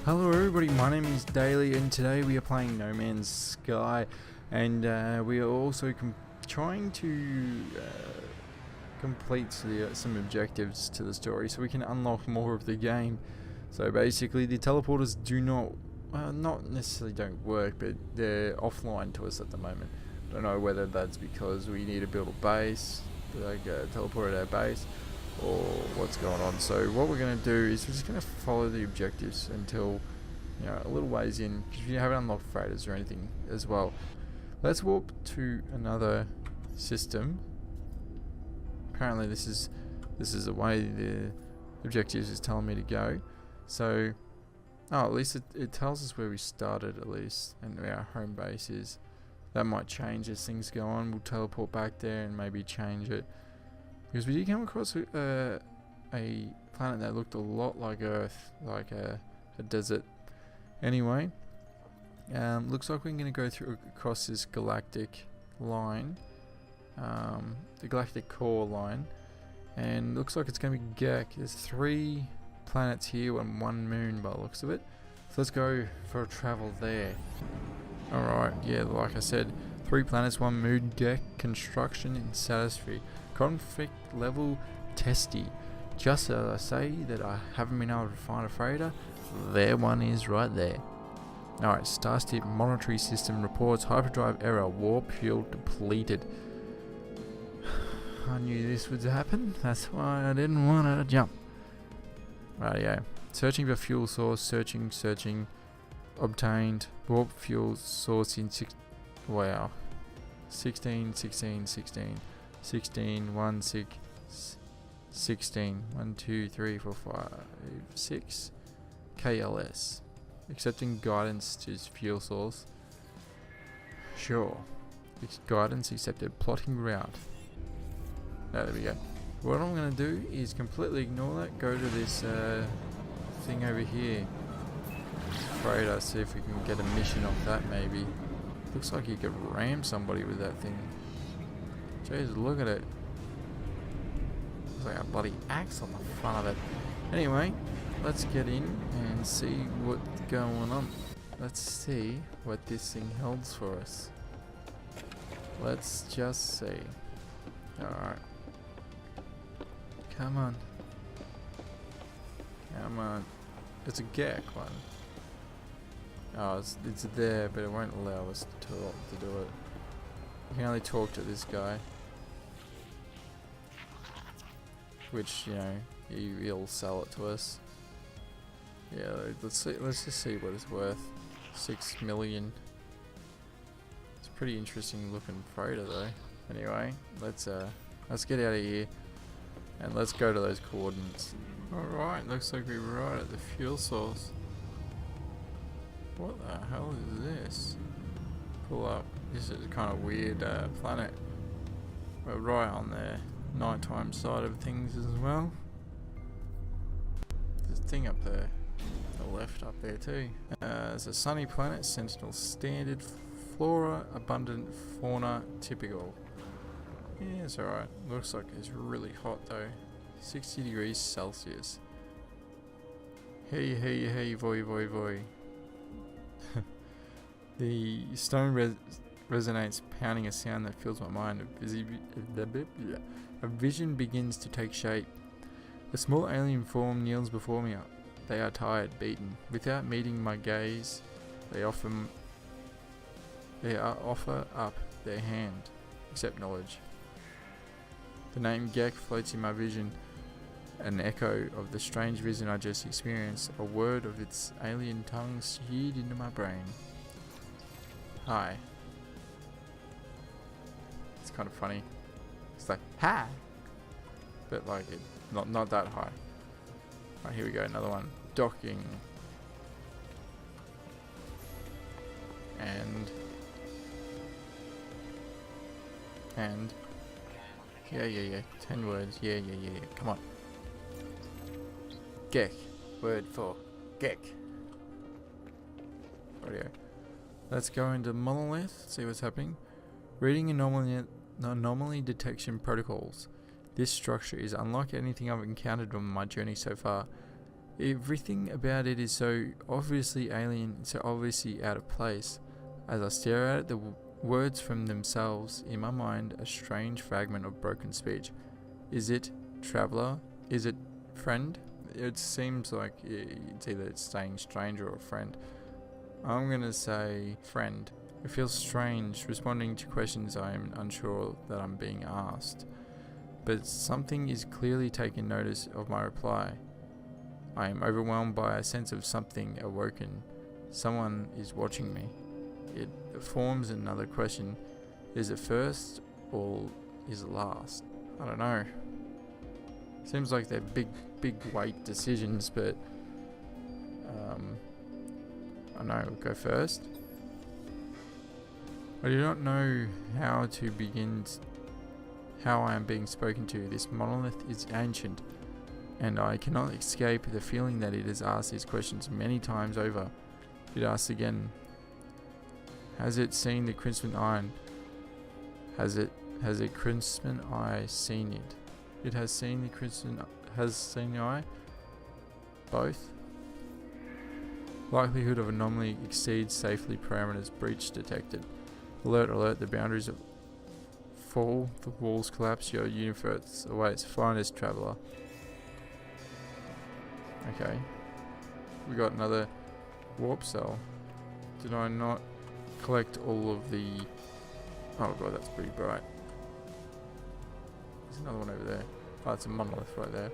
Hello everybody, my name is Daly and today we are playing No Man's Sky, and we are also trying to complete some objectives to the story so we can unlock more of the game. So basically the teleporters do not necessarily don't work, but they're offline to us at the moment. Don't know whether that's because we need to build a base, like teleport at our base, or what's going on. So what we're going to do is we're just going to follow the objectives until, you know, a little ways in, because we haven't unlocked freighters or anything as well. Let's warp to another system. Apparently this is the way the objectives is telling me to go. So at least it tells us where we started, at least, and where our home base is. That might change as things go on. We'll teleport back there and maybe change it, because we did come across a planet that looked a lot like Earth, like a desert. Anyway, looks like we're going to go across this galactic line, the galactic core line, and looks like it's going to be Gek. There's 3 planets here and 1 moon by the looks of it. So let's go for a travel there. Alright, yeah, like I said, 3 planets, 1 moon, Gek, construction and satisfactory. Conflict level testy. Just as I say that I haven't been able to find a freighter, there one is right there. Alright, Starship monitoring system reports hyperdrive error, warp fuel depleted. I knew this would happen, that's why I didn't want to jump. Right, yeah. Searching for fuel source, searching. Obtained. Warp fuel source in 16, 1 2 3 4 5 6 KLS. Accepting guidance to fuel source. Sure. Guidance accepted. Plotting route. There we go. What I'm going to do is completely ignore that. Go to this thing over here. Freighter. See if we can get a mission off that maybe. Looks like you could ram somebody with that thing. Jeez, look at it. Looks like a bloody axe on the front of it. Anyway, let's get in and see what's going on. Let's see what this thing holds for us. Let's just see. Alright. Come on. Come on. It's a Gek one. Oh, it's there, but it won't allow us to do it. You can only talk to this guy, which, you know, he'll sell it to us. Yeah, let's just see what it's worth. 6 million. It's a pretty interesting looking freighter though. Anyway, let's get out of here and let's go to those coordinates. Alright, looks like we're right at the fuel source. What the hell is this? Pull up. This is a kind of weird planet. We're right on the nighttime side of things as well. There's a thing up there. The left up there too. It's a sunny planet, Sentinel standard, flora, abundant, fauna, typical. Yeah, it's alright. Looks like it's really hot though. 60 degrees Celsius. Hey, voy. The stone resonates, pounding a sound that fills my mind. A vision begins to take shape. A small alien form kneels before me. They are tired, beaten. Without meeting my gaze, they offer up their hand. Accept knowledge. The name Gek floats in my vision, an echo of the strange vision I just experienced. A word of its alien tongue seared into my brain. Hi. It's kind of funny. It's like, hi! But like, not that high. Right, here we go, another one. Docking. And yeah. 10 words. Yeah. Come on. Gek. Word for Gek. Audio. Let's go into Monolith, see what's happening. Reading anomaly detection protocols. This structure is unlike anything I've encountered on my journey so far. Everything about it is so obviously alien, so obviously out of place. As I stare at it, the words from themselves in my mind, a strange fragment of broken speech. Is it traveller? Is it friend? It seems like it's either saying stranger or friend. I'm gonna say friend. It feels strange responding to questions I am unsure that I'm being asked. But something is clearly taking notice of my reply. I am overwhelmed by a sense of something awoken. Someone is watching me. It forms another question. Is it first or is it last? I don't know. Seems like they're big weight decisions, but I know, we'll go first. I do not know how to begin how I am being spoken to. This monolith is ancient, and I cannot escape the feeling that it has asked these questions many times over. It asks again, has it seen the crimson iron? Has a crimson eye seen it? It has seen the crimson, has seen the eye? Both? Likelihood of anomaly exceeds safely parameters breach detected. Alert, alert, the boundaries of fall, the walls collapse, your universe awaits, finest traveller. Okay. We got another warp cell. Did I not collect all of the... Oh god, that's pretty bright. There's another one over there. Oh, it's a monolith right there.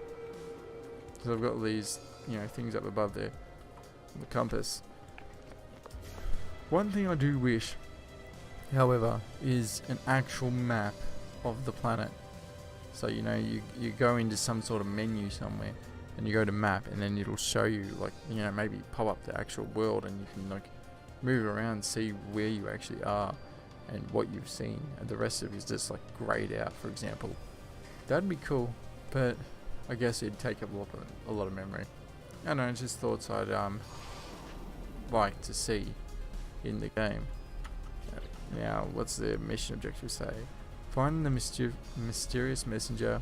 So I've got these, things up above there. The compass. One thing I do wish, however, is an actual map of the planet. So you go into some sort of menu somewhere and you go to map, and then it'll show you, like, maybe pop up the actual world, and you can like move around, see where you actually are and what you've seen, and the rest of it is just like grayed out, for example. That'd be cool, but I guess it'd take up a lot of memory. I don't know, just thoughts I'd like to see in the game. Now, what's the mission objective say? Find the mysterious messenger,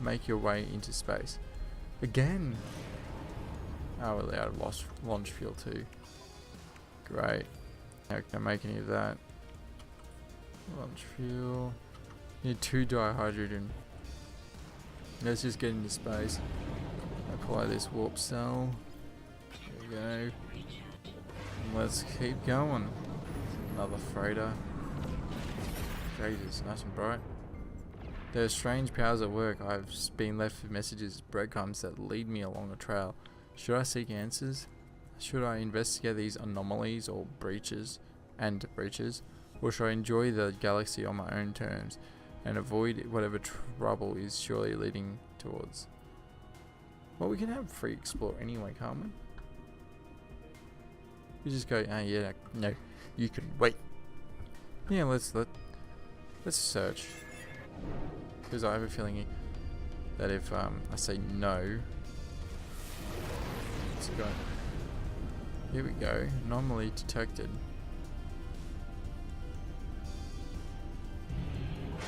make your way into space. Again! Oh, we're out of launch fuel too. Great. How can I make any of that? Launch fuel. Need 2 dihydrogen. Let's just get into space. Apply this warp cell. There we go. Let's keep going. Another freighter. Jesus, nice and bright. There are strange powers at work. I've been left with messages, breadcrumbs that lead me along a trail. Should I seek answers? Should I investigate these anomalies or breaches, or should I enjoy the galaxy on my own terms and avoid whatever trouble is surely leading towards? Well, we can have free explore anyway, can't we? We just go, yeah, no, you can wait. Yeah, let's search, because I have a feeling that if I say no, let's go. Here we go. Anomaly detected.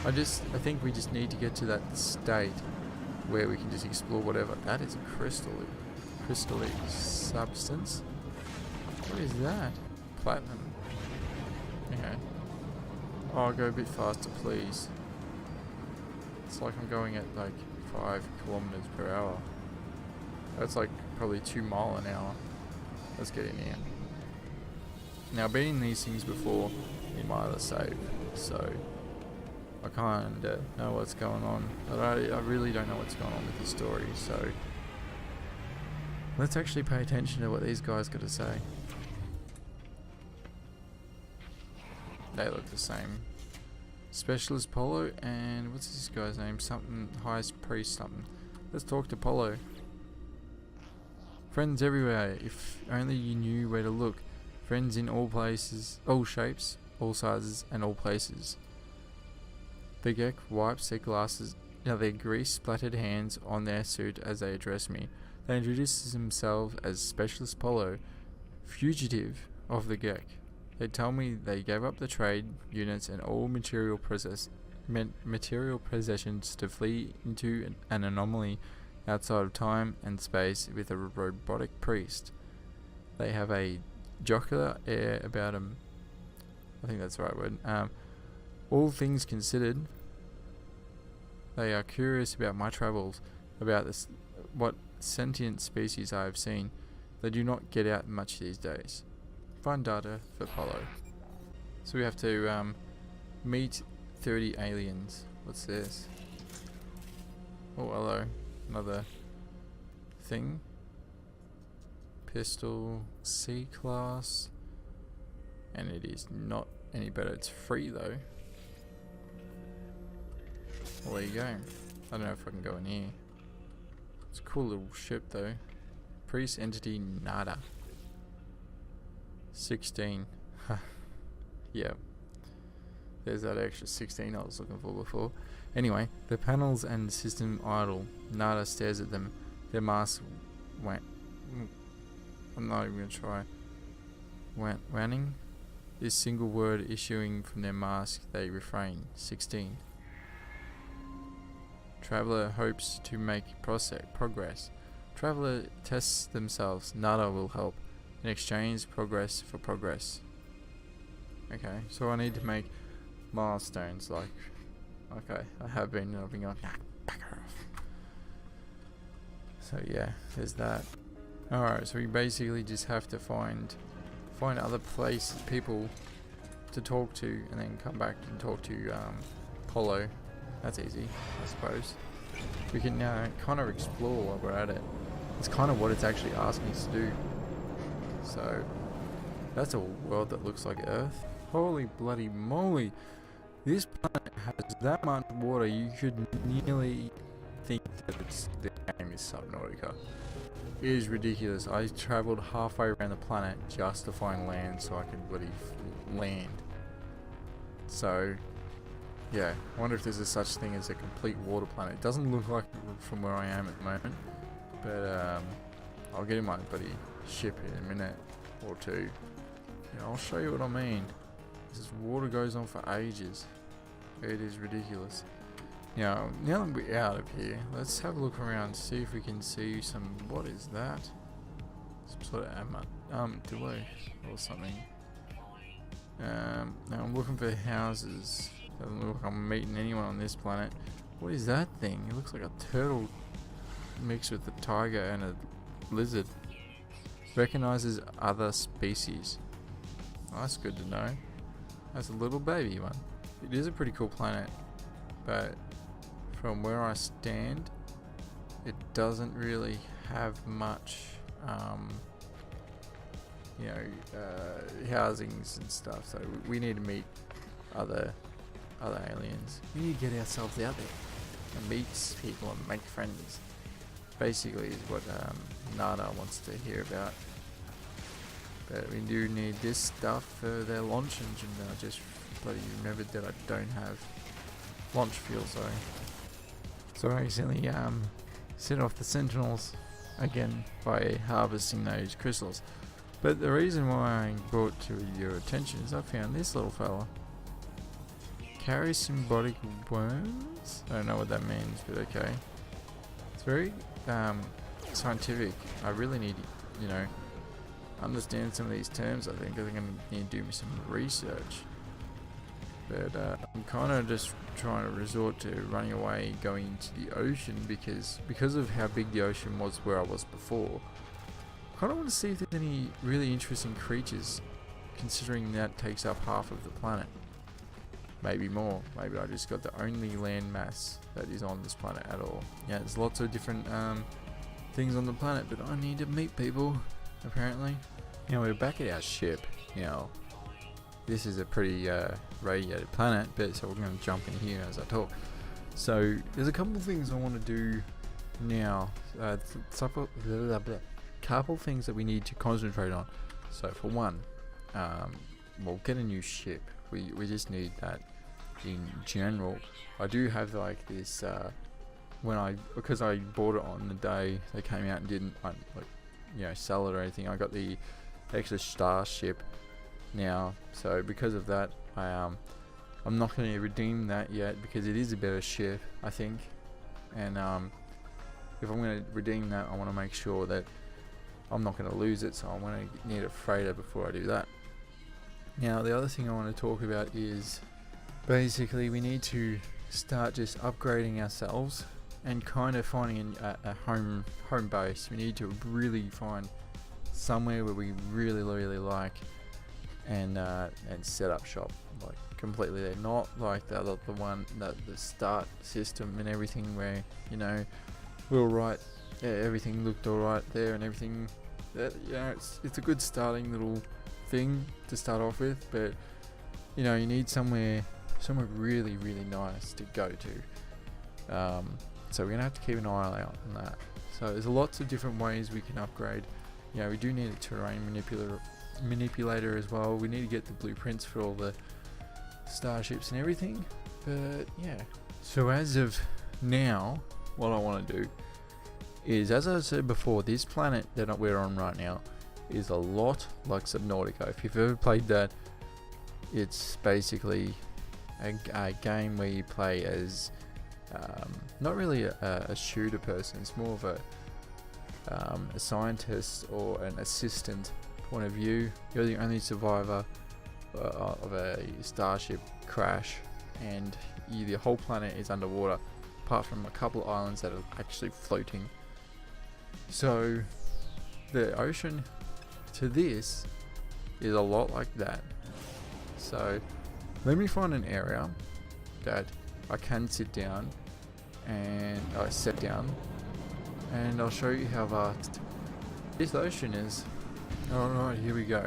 I think we just need to get to that state where we can just explore whatever. That is a crystalline substance. What is that? Platinum. Okay. Oh, I'll go a bit faster, please. It's like I'm going at like 5 kilometers per hour. That's like probably 2 miles an hour. Let's get in here. Now, I've been in these things before in my other save, so I kind of know what's going on. But I really don't know what's going on with the story, so let's actually pay attention to what these guys got to say. They look the same. Specialist Polo, and what's this guy's name? Something, highest priest something. Let's talk to Polo. Friends everywhere, if only you knew where to look. Friends in all places, all shapes, all sizes, and all places. The Gek wipes their their grease-splattered hands on their suit as they address me. They introduce themselves as Specialist Polo, fugitive of the Gek. They tell me they gave up the trade units and all material possessions to flee into an anomaly outside of time and space with a robotic priest. They have a jocular air about them. I think that's the right word. All things considered, they are curious about my travels, about this, what sentient species I have seen. They do not get out much these days. Find data for Apollo. So we have to meet 30 aliens. What's this? Oh, hello. Another thing. Pistol, C-class. And it is not any better. It's free though. Well, there you go. I don't know if I can go in here. It's a cool little ship though. Priest entity nada. 16. Yeah. There's that extra 16 I was looking for before. Anyway, the panels and system idle. Nada stares at them. Their masks went. I'm not even going to try. Wanning? This single word issuing from their mask, they refrain. 16. Traveler hopes to make progress. Traveler tests themselves. Nada will help. In exchange, progress for progress. Okay, so I need to make milestones like... Okay, I've been going, nah, back her off. So yeah, there's that. Alright, so we basically just have to find other people to talk to, and then come back and talk to Apollo. That's easy, I suppose. We can kind of explore while we're at it. It's kind of what it's actually asking us to do. So, that's a world that looks like Earth. Holy bloody moly! This planet has that much water, you could nearly think that the game is Subnautica. It is ridiculous. I travelled halfway around the planet just to find land so I could bloody land. So, yeah, I wonder if there's a such thing as a complete water planet. It doesn't look like it from where I am at the moment, but I'll get in my bloody ship in a minute or two. Yeah, I'll show you what I mean. This water goes on for ages. It is ridiculous. Now that we're out of here, let's have a look around, see if we can see some... What is that? Some sort of delay or something. Now I'm looking for houses. Doesn't look like I'm meeting anyone on this planet. What is that thing? It looks like a turtle mixed with a tiger and a lizard. Recognizes other species. Oh, that's good to know. That's a little baby one. It is a pretty cool planet, but from where I stand, it doesn't really have much, housings and stuff. So we need to meet other aliens. We need to get ourselves out there and meet people and make friends. Basically, is what Nada wants to hear about. But we do need this stuff for their launch engine. I just bloody remembered that I don't have launch fuel, sorry. So I accidentally set off the sentinels again by harvesting those crystals. But the reason why I brought to your attention is I found this little fella. Carry symbiotic worms? I don't know what that means, but okay. It's very scientific. I really need to, understand some of these terms. I think I'm going to need to do some research. But I'm kind of just trying to resort to running away, going into the ocean because of how big the ocean was where I was before. I kind of want to see if there's any really interesting creatures, considering that takes up half of the planet. Maybe more. Maybe I just got the only land mass that is on this planet at all. Yeah, there's lots of different things on the planet, but I need to meet people, apparently. We're back at our ship. This is a pretty radiated planet, but so we're going to jump in here as I talk. So there's a couple of things I want to do now. Couple things that we need to concentrate on. So for one, we'll get a new ship. We just need that in general. I do have like this because I bought it on the day they came out and didn't sell it or anything. I got the extra starship now, so because of that I'm not going to redeem that yet because it is a better ship, I think, and if I'm going to redeem that, I want to make sure that I'm not going to lose it, so I'm going to need a freighter before I do that. Now the other thing I want to talk about is basically we need to start just upgrading ourselves and kind of finding a home base. We need to really find somewhere where we really like and set up shop like completely there, not like the one that the start system and everything where, you know, we're right, yeah, everything looked alright there and everything. That, you know, it's a good starting little thing to start off with, but you know, you need somewhere really nice to go to. So we're gonna have to keep an eye out on that. So there's lots of different ways we can upgrade. You know, we do need a terrain manipulator as well. We need to get the blueprints for all the starships and everything. But yeah, so as of now, what I want to do is, as I said before, this planet that we're on right now is a lot like Subnautica. If you've ever played that, it's basically a game where you play as not really a shooter person. It's more of a scientist or an assistant point of view. You're the only survivor of a starship crash, and the whole planet is underwater apart from a couple of islands that are actually floating. So the ocean to this is a lot like that. So let me find an area that I can sit down and and I'll show you how vast this ocean is. Alright, here we go.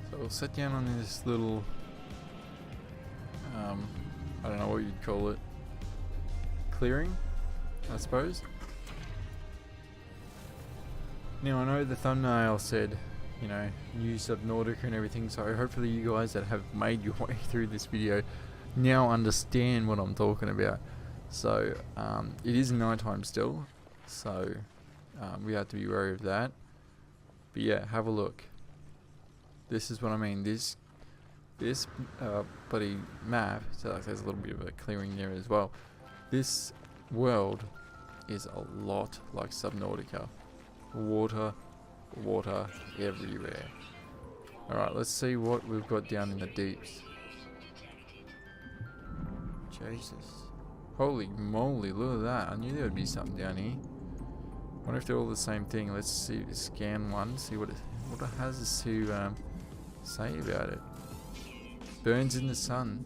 So we'll sit down on this little I don't know what you'd call it, clearing, I suppose. Now I know the thumbnail said, you know, new Subnautica and everything, so hopefully you guys that have made your way through this video now understand what I'm talking about. So it is nighttime still, so we have to be wary of that. But yeah, have a look. This is what I mean. This bloody map, so like there's a little bit of a clearing there as well. This world is a lot like Subnautica. Water everywhere. Alright, let's see what we've got down in the deeps. Jesus. Holy moly, look at that. I knew there would be something down here. Wonder if they're all the same thing. Let's see, scan one, see what it has to say about it. Burns in the sun.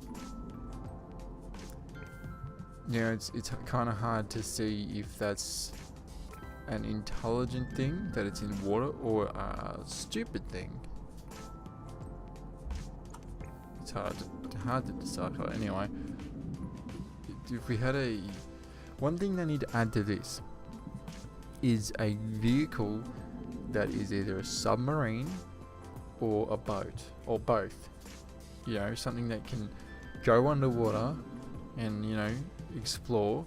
Yeah, it's kind of hard to see if that's an intelligent thing that it's in water or a stupid thing. It's hard to decipher. Anyway, if we had one thing they need to add to this is a vehicle that is either a submarine or a boat or both. You know, something that can go underwater and, you know, explore.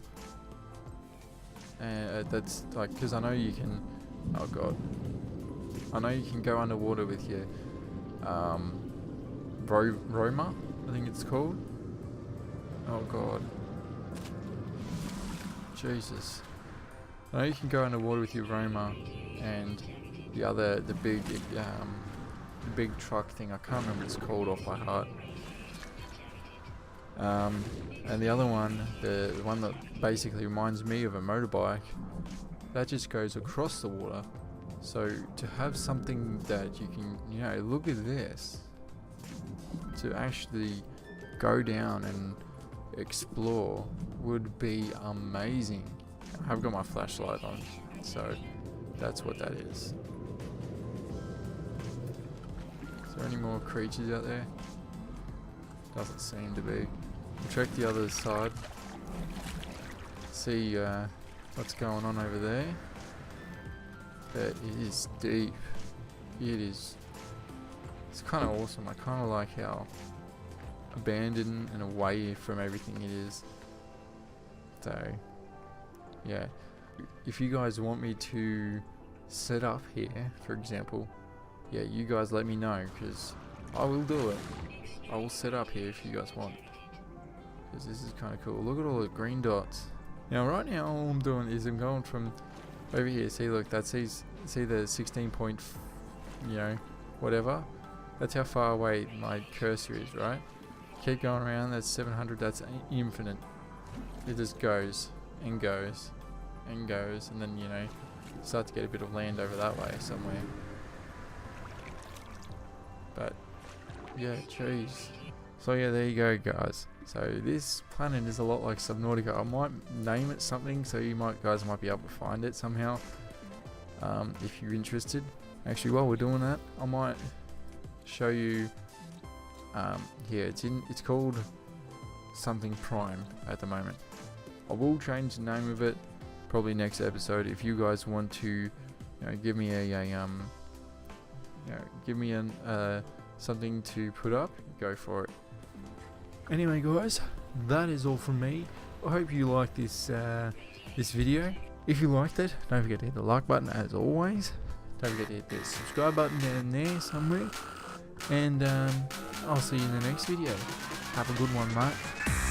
That's like, because I know you can, oh god, I know you can go underwater with your Roma, I think it's called. Oh god, Jesus. I know you can go underwater with your Roma and the big truck thing. I can't remember what it's called off by heart. And the other one, the one that basically reminds me of a motorbike, that just goes across the water. So to have something that you can, you know, look at this, to actually go down and explore would be amazing. I've got my flashlight on, so that's what that is. Is there any more creatures out there? Doesn't seem to be. We'll check the other side. See what's going on over there. But it is deep. It is. It's kind of awesome. I kind of like how abandoned and away from everything it is. So, yeah. If you guys want me to set up here, for example, yeah, you guys let me know, because I will do it. I will set up here if you guys want. Because this is kind of cool. Look at all the green dots. Now right now all I'm doing is I'm going from over here. See, look, that see the 16 point, whatever. That's how far away my cursor is, right? Keep going around. That's 700. That's infinite. It just goes and goes and goes, and then start to get a bit of land over that way somewhere. But yeah, jeez. So yeah, there you go, guys. So this planet is a lot like Subnautica. I might name it something so you guys might be able to find it somehow, if you're interested. Actually, while we're doing that, I might show you. Yeah, it's called something Prime at the moment. I will change the name of it probably next episode. If you guys want to, give me something to put up, go for it. Anyway, guys, that is all from me. I hope you liked this video. If you liked it, don't forget to hit the like button as always. Don't forget to hit the subscribe button down there somewhere. And I'll see you in the next video. Have a good one, mate.